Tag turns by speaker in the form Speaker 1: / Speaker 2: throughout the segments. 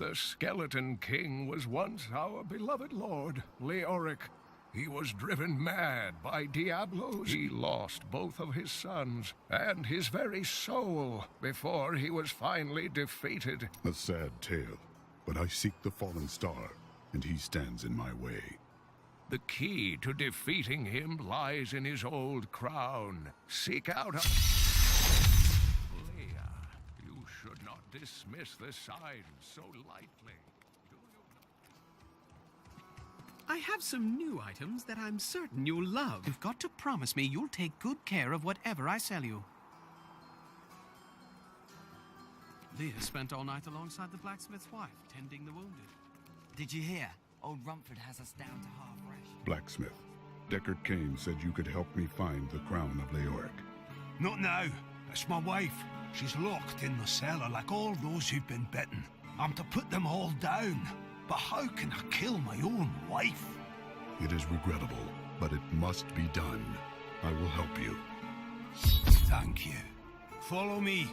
Speaker 1: The Skeleton King was once our beloved lord, Leoric. He was driven mad by Diablos. He lost both of his sons and his very soul before he was finally defeated.
Speaker 2: A sad tale, but I seek the fallen star, and he stands in my way.
Speaker 1: The key to defeating him lies in his old crown. Seek out a... Leia, you should not dismiss the signs so lightly.
Speaker 3: I have some new items that I'm certain you'll love. You've got to promise me you'll take good care of whatever I sell you. Leah spent all night alongside the blacksmith's wife, tending the wounded.
Speaker 4: Did you hear? Old Rumford has us down to half ration.
Speaker 2: Blacksmith, Deckard Cain said you could help me find the crown of Leoric.
Speaker 5: Not now. It's my wife. She's locked in the cellar like all those who've been bitten. I'm to put them all down. But how can I kill my own wife?
Speaker 2: It is regrettable, but it must be done. I will help you.
Speaker 5: Thank you. Follow me.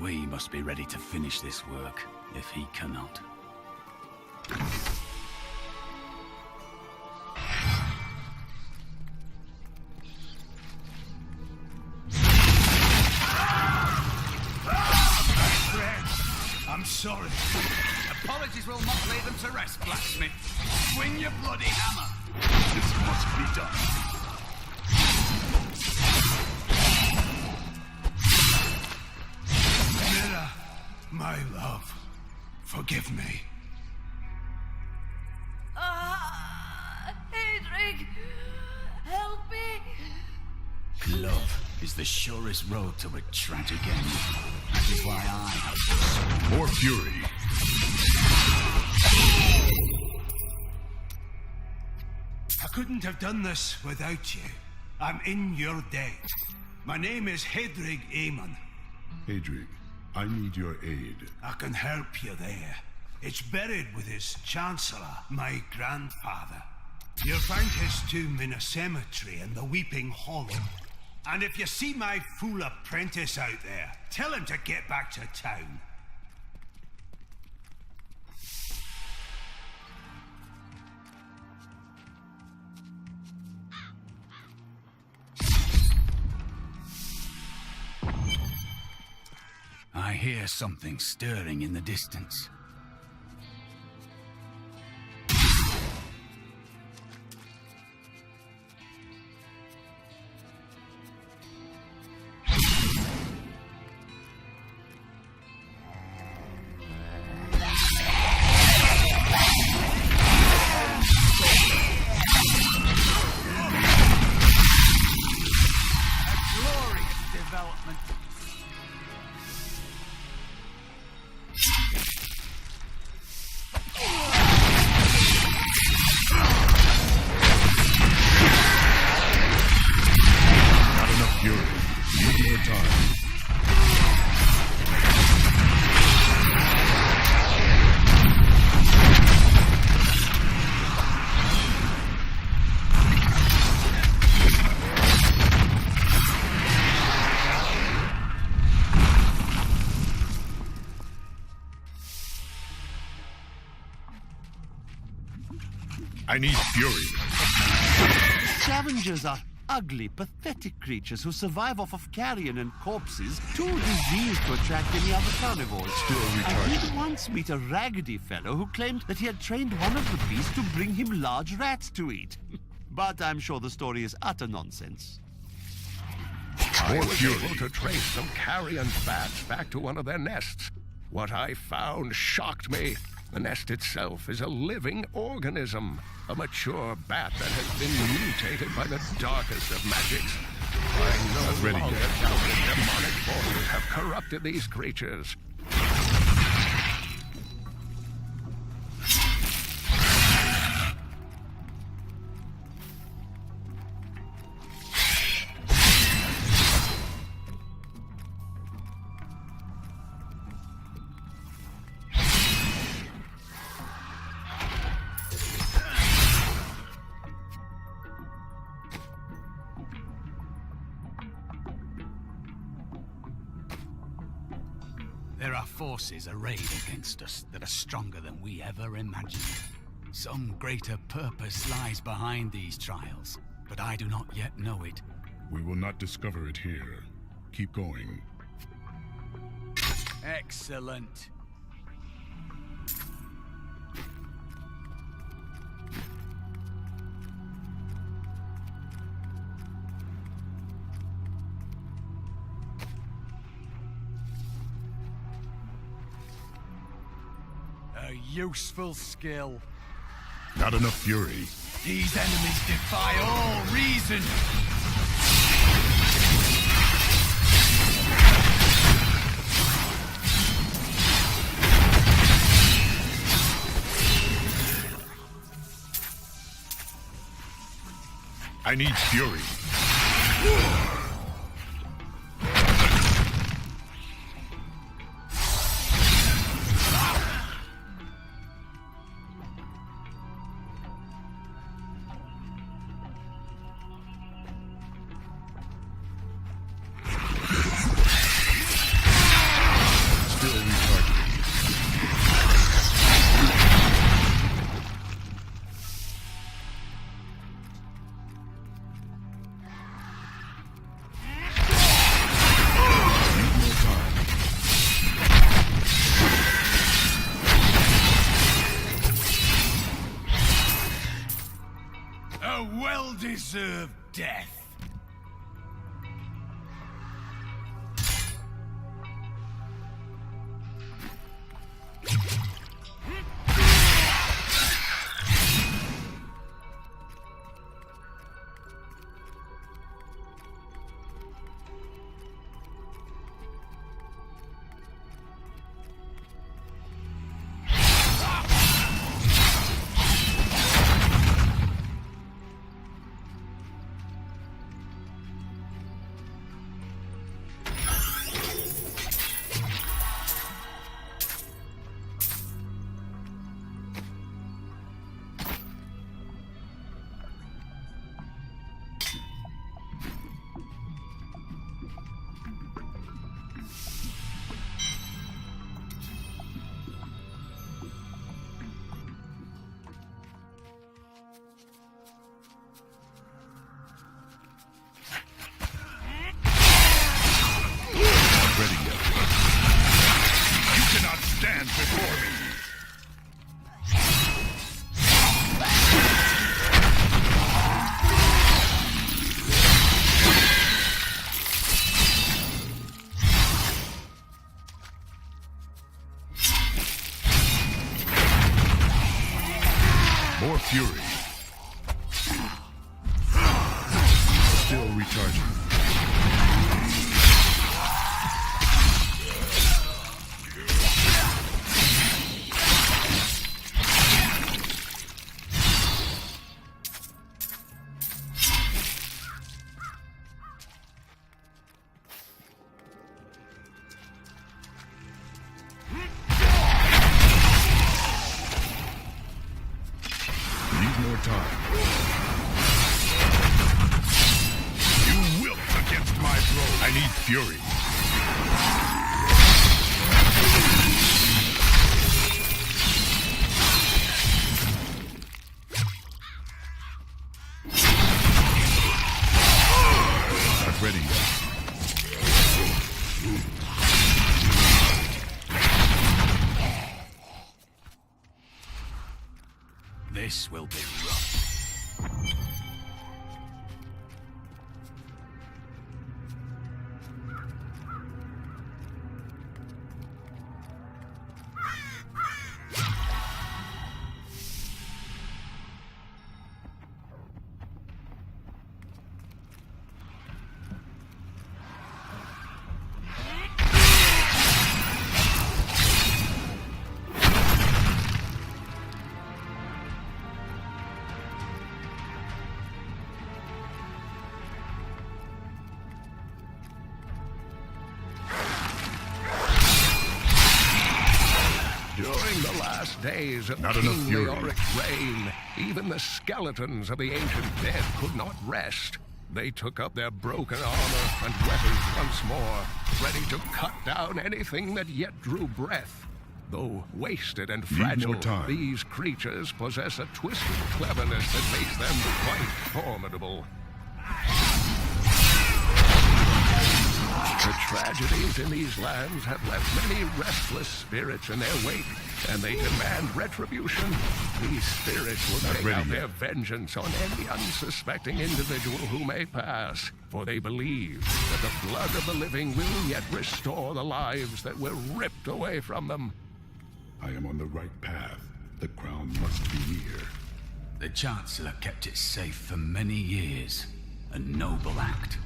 Speaker 6: We must be ready to finish this work, if he cannot.
Speaker 5: I'm sorry.
Speaker 6: Apologies will not lay them to rest, blacksmith. Swing your bloody hammer.
Speaker 2: This must be done.
Speaker 5: Mira, my love, forgive me.
Speaker 7: Hedrig, help me.
Speaker 6: Love is the surest road to a tragic end. That is why I...
Speaker 2: More fury.
Speaker 5: I couldn't have done this without you. I'm in your debt. My name is Hedrig Aemon.
Speaker 2: Hedrig, I need your aid.
Speaker 5: I can help you there. It's buried with his Chancellor, my grandfather. You'll find his tomb in a cemetery in the Weeping Hollow. And if you see my fool apprentice out there, tell him to get back to town.
Speaker 6: I hear something stirring in the distance.
Speaker 2: I need fury.
Speaker 8: Scavengers are ugly, pathetic creatures who survive off of carrion and corpses, too diseased to attract any other carnivores.
Speaker 2: Still
Speaker 8: I did
Speaker 2: retarded.
Speaker 8: once meet a raggedy fellow who claimed that he had trained one of the beasts to bring him large rats to eat. But I'm sure the story is utter nonsense.
Speaker 1: I was able to trace some carrion bats back to one of their nests. What I found shocked me. The nest itself is a living organism, a mature bat that has been mutated by the darkest of magics. I no longer doubt that demonic forces have corrupted these creatures.
Speaker 3: There
Speaker 6: forces arrayed against us that are stronger than we ever imagined. Some greater purpose lies behind these trials, but I do not yet know it.
Speaker 2: We will not discover it here. Keep going.
Speaker 6: Excellent. A useful skill.
Speaker 2: Not enough fury.
Speaker 6: These enemies defy all reason.
Speaker 2: I need fury. Still recharging.
Speaker 6: A well-deserved death.
Speaker 2: Stand before me. More fury. Still recharging. More time. You wilt against my throat. I need fury. Not ready yet.
Speaker 6: This will be rough.
Speaker 1: During the last days of
Speaker 2: Not
Speaker 1: King
Speaker 2: enough fury.
Speaker 1: Leoric's reign, even the skeletons of the ancient dead could not rest. They took up their broken armor and weapons once more, ready to cut down anything that yet drew breath. Though wasted and fragile, these creatures possess a twisted cleverness that makes them quite formidable. The tragedies in these lands have left many restless spirits in their wake, and they demand retribution. These spirits will take out their vengeance on any unsuspecting individual who may pass, for they believe that the blood of the living will yet restore the lives that were ripped away from them.
Speaker 2: I am on the right path. The crown must be near.
Speaker 6: The Chancellor kept it safe for many years. A noble act.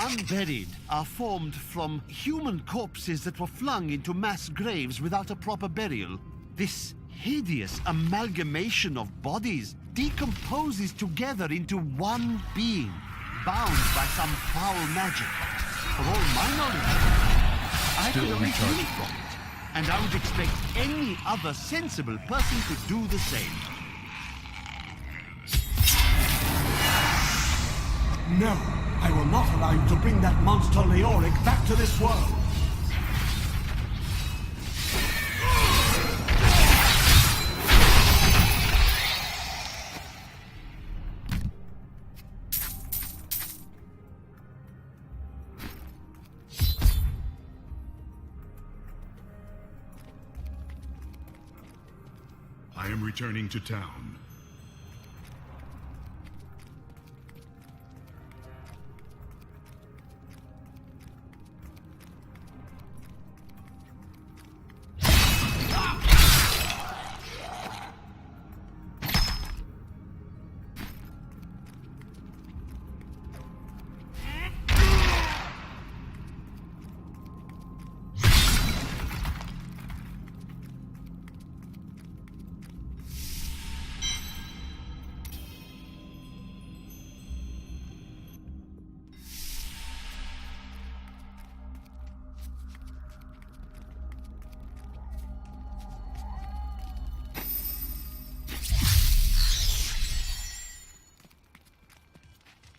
Speaker 8: Unburied are formed from human corpses that were flung into mass graves without a proper burial. This hideous amalgamation of bodies decomposes together into one being, bound by some foul magic. For all my knowledge, I could only feel it from it, and I would expect any other sensible person to do the same.
Speaker 5: No, I will not allow you to bring that monster Leoric back to this world.
Speaker 2: I am returning to town.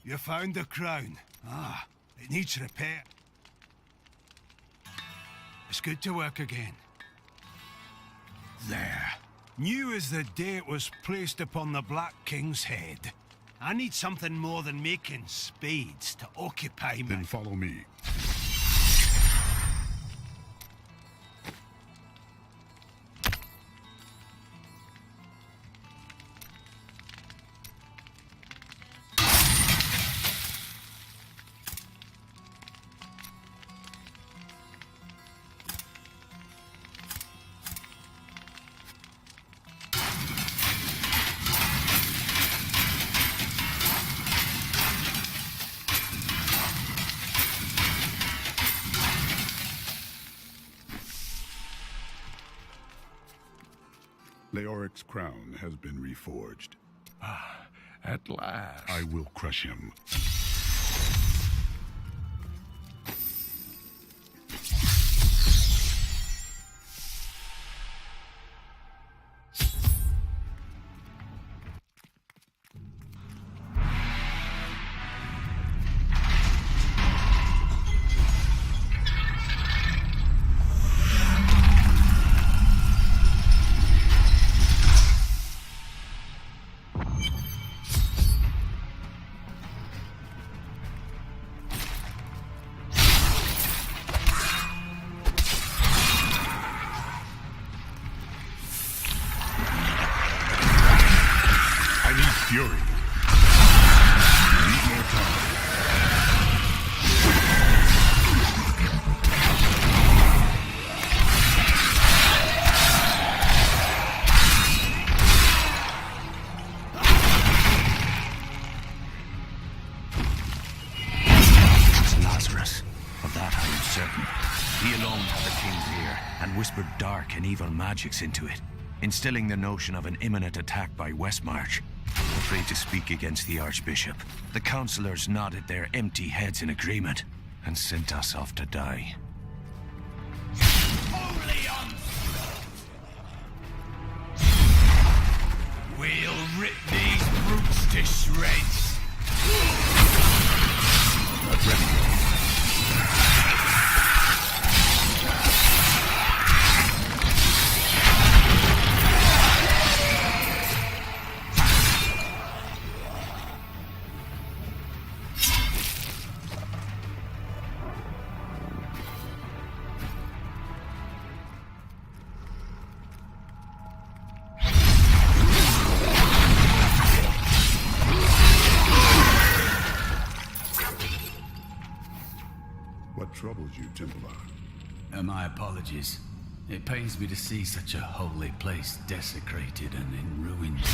Speaker 5: You found the crown. Ah, it needs repair. It's good to work again. There. New as the day it was placed upon the Black King's head. I need something more than making spades to occupy me.
Speaker 2: Then follow me. Leoric's crown has been reforged.
Speaker 1: At last.
Speaker 2: I will crush him. Fury. Need more time.
Speaker 9: It's Lazarus. Of that I am certain. He alone had the king's ear and whispered dark and evil magics into it. instilling the notion of an imminent attack by Westmarch. Afraid to speak against the Archbishop, the councillors nodded their empty heads in agreement and sent us off to die.
Speaker 6: Holy onslaught! We'll rip these brutes to shreds!
Speaker 2: Ready. What troubles you, Templar?
Speaker 6: My apologies. It pains me to see such a holy place desecrated and in ruins.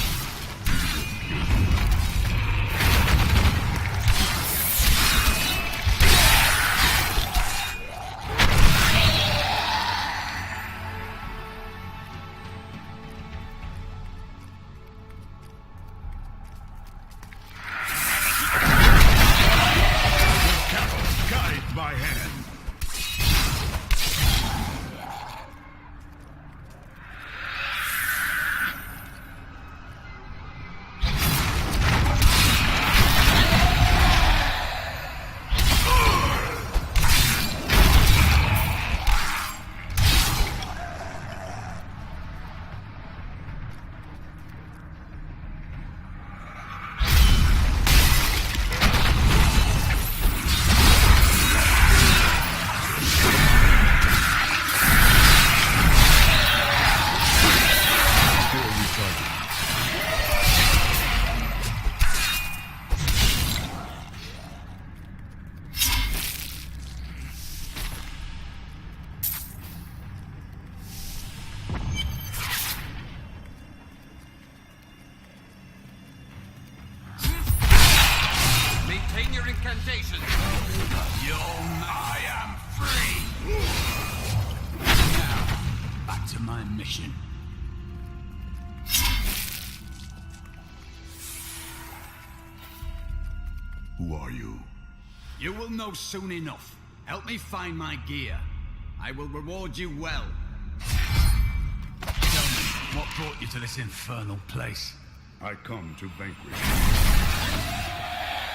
Speaker 2: Guide my hand.
Speaker 6: Maintain your incantation. I am free. Now, back to my mission.
Speaker 2: Who are you?
Speaker 6: You will know soon enough. Help me find my gear. I will reward you well. Tell me, what brought you to this infernal place?
Speaker 2: I come to vanquish.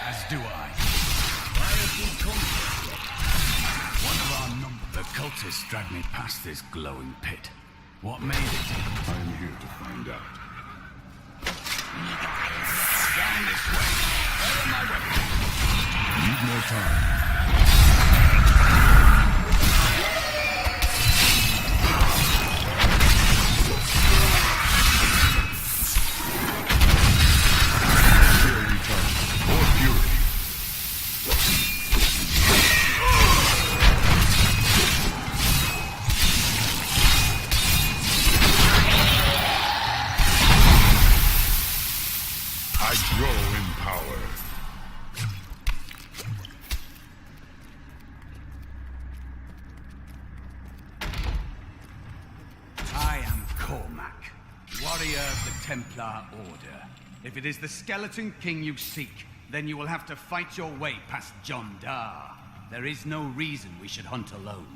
Speaker 6: As do I. Why have you come here? One of our number, the cultists dragged me past this glowing pit. What made it?
Speaker 2: I am here to find out.
Speaker 6: Down this way. Where are my weapons?
Speaker 2: Need more time. Fury recharge. More fury. I grow in power.
Speaker 6: I am Cormac, warrior of the Templar Order. If it is the Skeleton King you seek, then you will have to fight your way past John Dar. There is no reason we should hunt alone.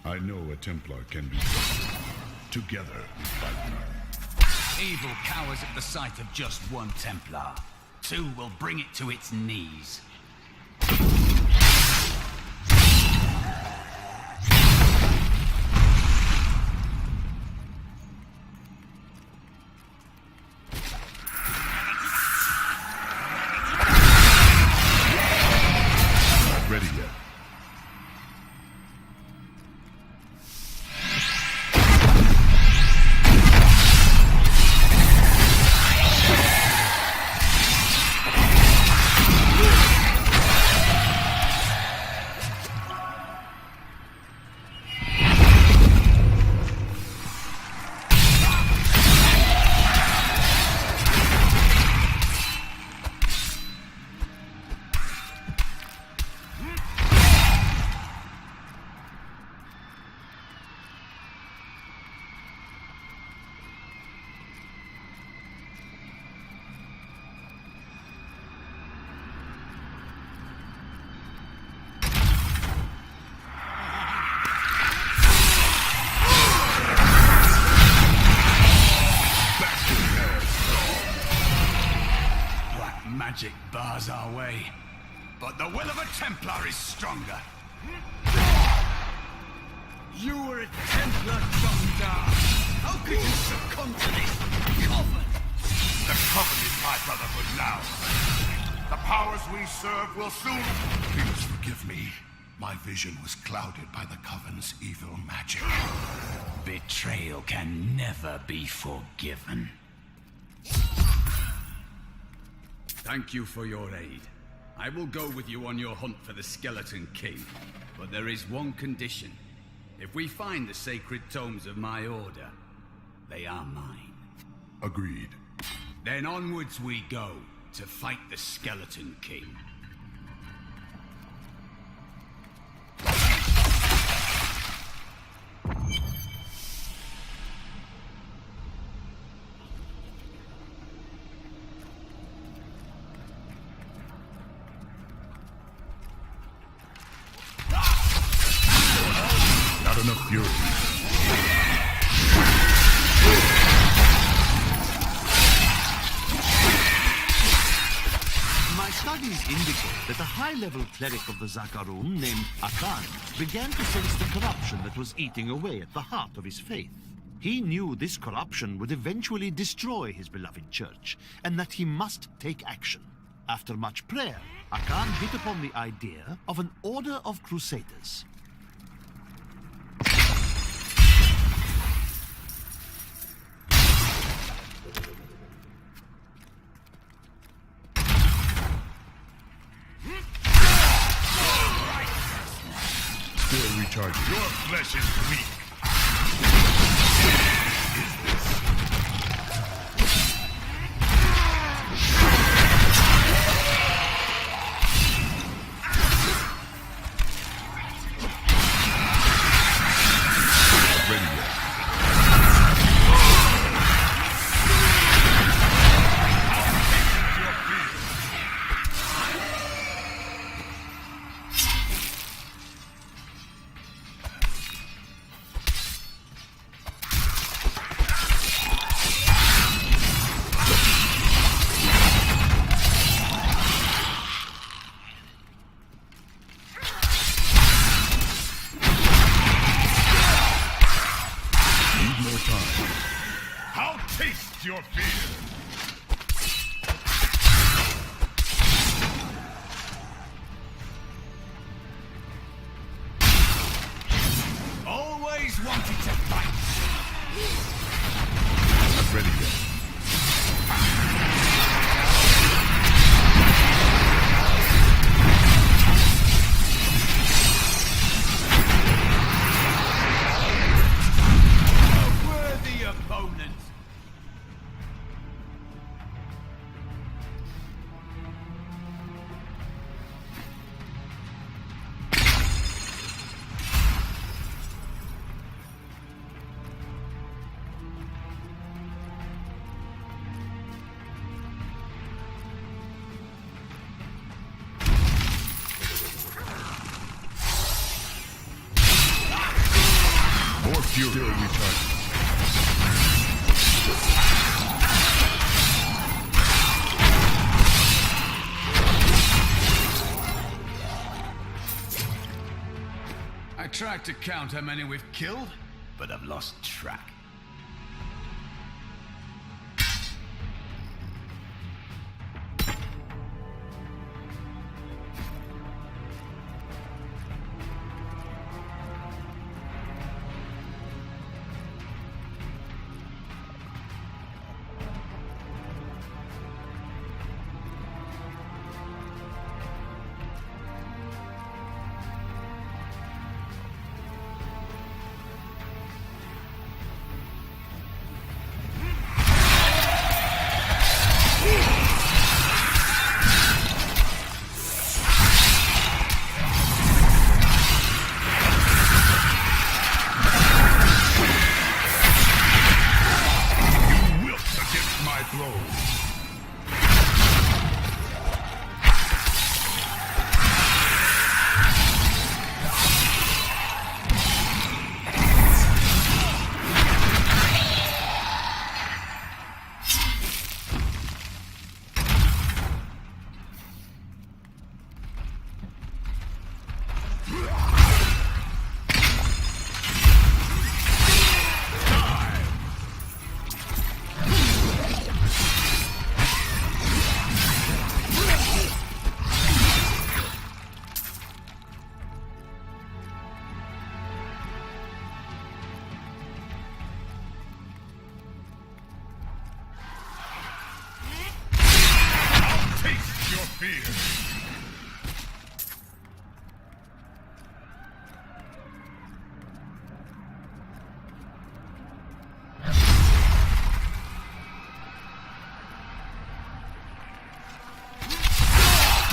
Speaker 2: I know a Templar can be trusted. Together we fight none.
Speaker 6: Evil cowers at the sight of just one Templar. Two will bring it to its knees.
Speaker 2: Not ready yet.
Speaker 6: magic bars our way. But the will of a Templar is stronger. You were a Templar, John Dar. How could you succumb to this coven?
Speaker 10: The coven is my brotherhood now. The powers we serve will soon...
Speaker 2: Please forgive me. My vision was clouded by the coven's evil magic.
Speaker 6: Betrayal can never be forgiven. Thank you for your aid. I will go with you on your hunt for the Skeleton King. But there is one condition. If we find the sacred tomes of my order, they are mine.
Speaker 2: Agreed.
Speaker 6: Then onwards we go to fight the Skeleton King.
Speaker 2: Not enough fury.
Speaker 8: My studies indicate that a high-level cleric of the Zakarum named Akan began to sense the corruption that was eating away at the heart of his faith. He knew this corruption would eventually destroy his beloved church, and that he must take action. After much prayer, Akan hit upon the idea of an order of crusaders.
Speaker 2: Still recharging.
Speaker 10: Your flesh is weak.
Speaker 2: Ready yet? Need more time.
Speaker 10: I'll taste your fear.
Speaker 6: Always wanted to fight.
Speaker 2: Not ready yet.
Speaker 6: A worthy opponent.
Speaker 2: More fury. Still recharging.
Speaker 6: I tried to count how many we've killed, but I've lost track.
Speaker 10: fear.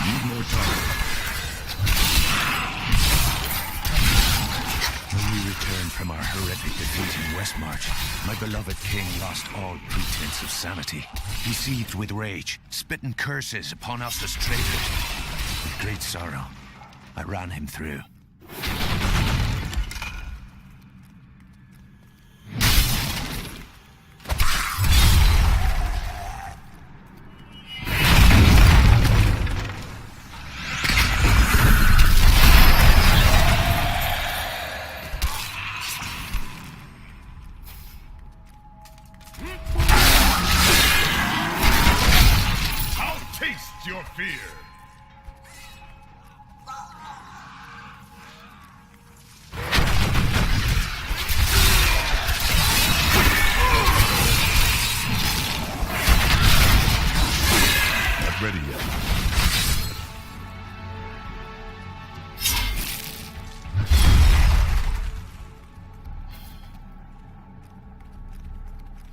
Speaker 9: Need more time. When we returned from our horrific defeat in Westmarch, my beloved king lost all pretense of sanity. He seethed with rage, spitting curses upon us as traitors. With great sorrow, I ran him through.
Speaker 10: Your fear.
Speaker 2: Not ready yet.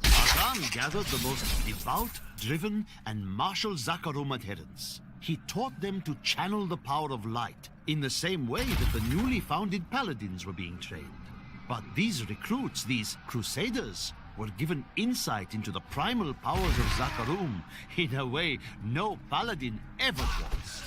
Speaker 8: Agan gathered the most devout, driven, and martial Zakarum adherents. He taught them to channel the power of light in the same way that the newly founded paladins were being trained. But these recruits, these crusaders, were given insight into the primal powers of Zakarum in a way no paladin ever was.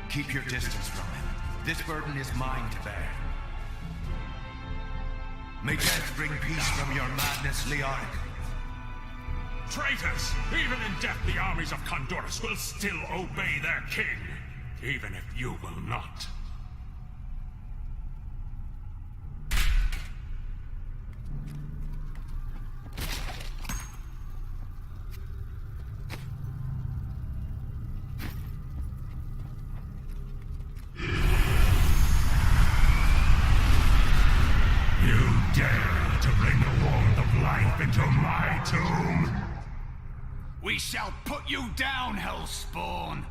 Speaker 9: Keep your distance from him. This burden is mine to bear. May death bring peace from your madness, Leoric.
Speaker 10: Traitors! Even in death, the armies of Condorus will still obey their king, even if you will not. dare to bring the warmth of life into my tomb?
Speaker 6: We shall put you down, Hellspawn!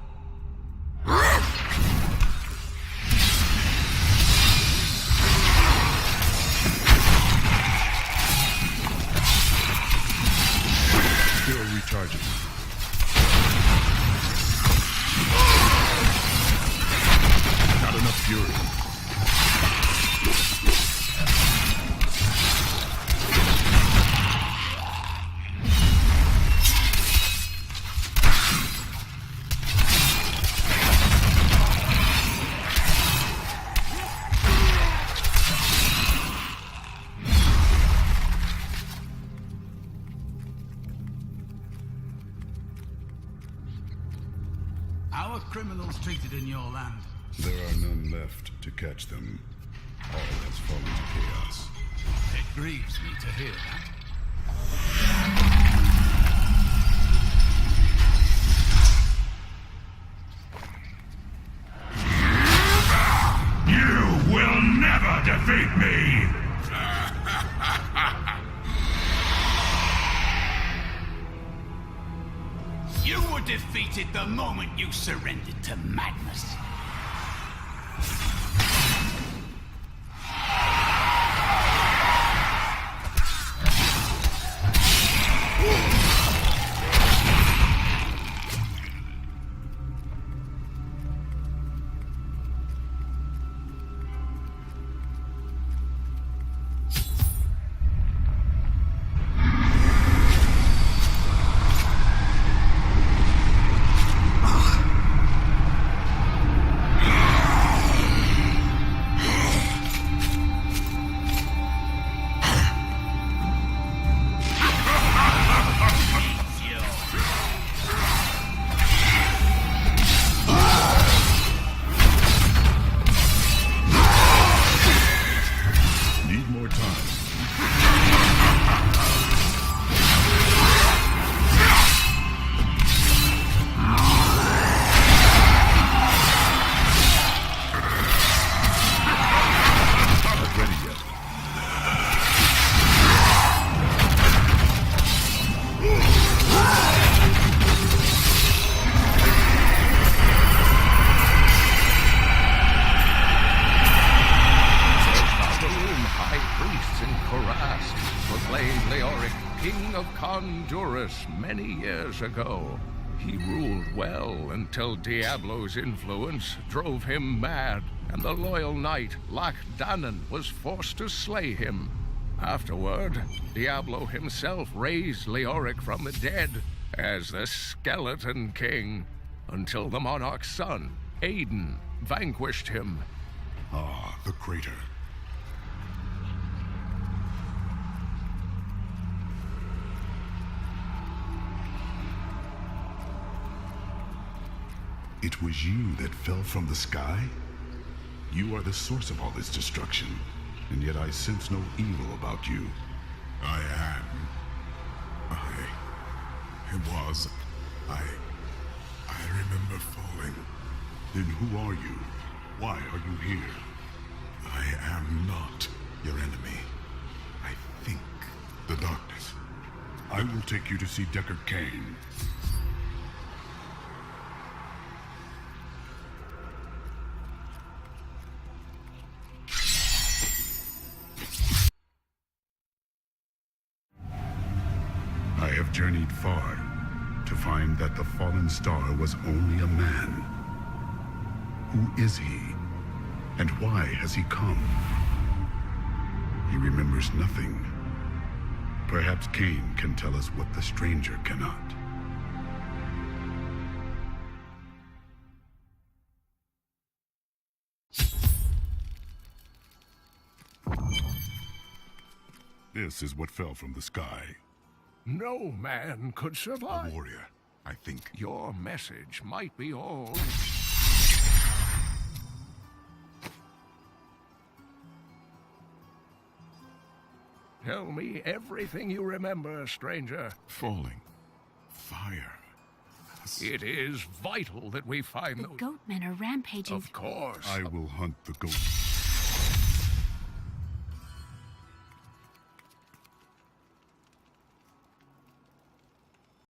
Speaker 2: Still recharging. Not enough fury.
Speaker 6: How are criminals treated in your land?
Speaker 2: There are none left to catch them. All has fallen to chaos.
Speaker 6: It grieves me to hear that.
Speaker 10: You will never defeat me!
Speaker 6: You were defeated the moment you surrendered to madness.
Speaker 1: Many years ago. He ruled well until Diablo's influence drove him mad, and the loyal knight Lac Danon was forced to slay him. Afterward, Diablo himself raised Leoric from the dead as the Skeleton King, until the monarch's son, Aiden, vanquished him.
Speaker 2: Ah, the crater. It was you that fell from the sky? You are the source of all this destruction, and yet I sense no evil about you.
Speaker 10: I am. I remember falling.
Speaker 2: Then who are you? Why are you here?
Speaker 10: I am not your enemy. I think the darkness.
Speaker 2: I will take you to see Deckard Cain. I have journeyed far to find that the fallen star was only a man. Who is he? And why has he come? He remembers nothing. Perhaps Cain can tell us what the stranger cannot. This is what fell from the sky.
Speaker 1: No man could survive.
Speaker 2: A warrior, I think.
Speaker 1: Your message might be all. Tell me everything you remember, stranger.
Speaker 2: Falling. Fire.
Speaker 1: It is vital that we find
Speaker 7: The goatmen are rampaging.
Speaker 1: Of course.
Speaker 2: I will hunt the goats.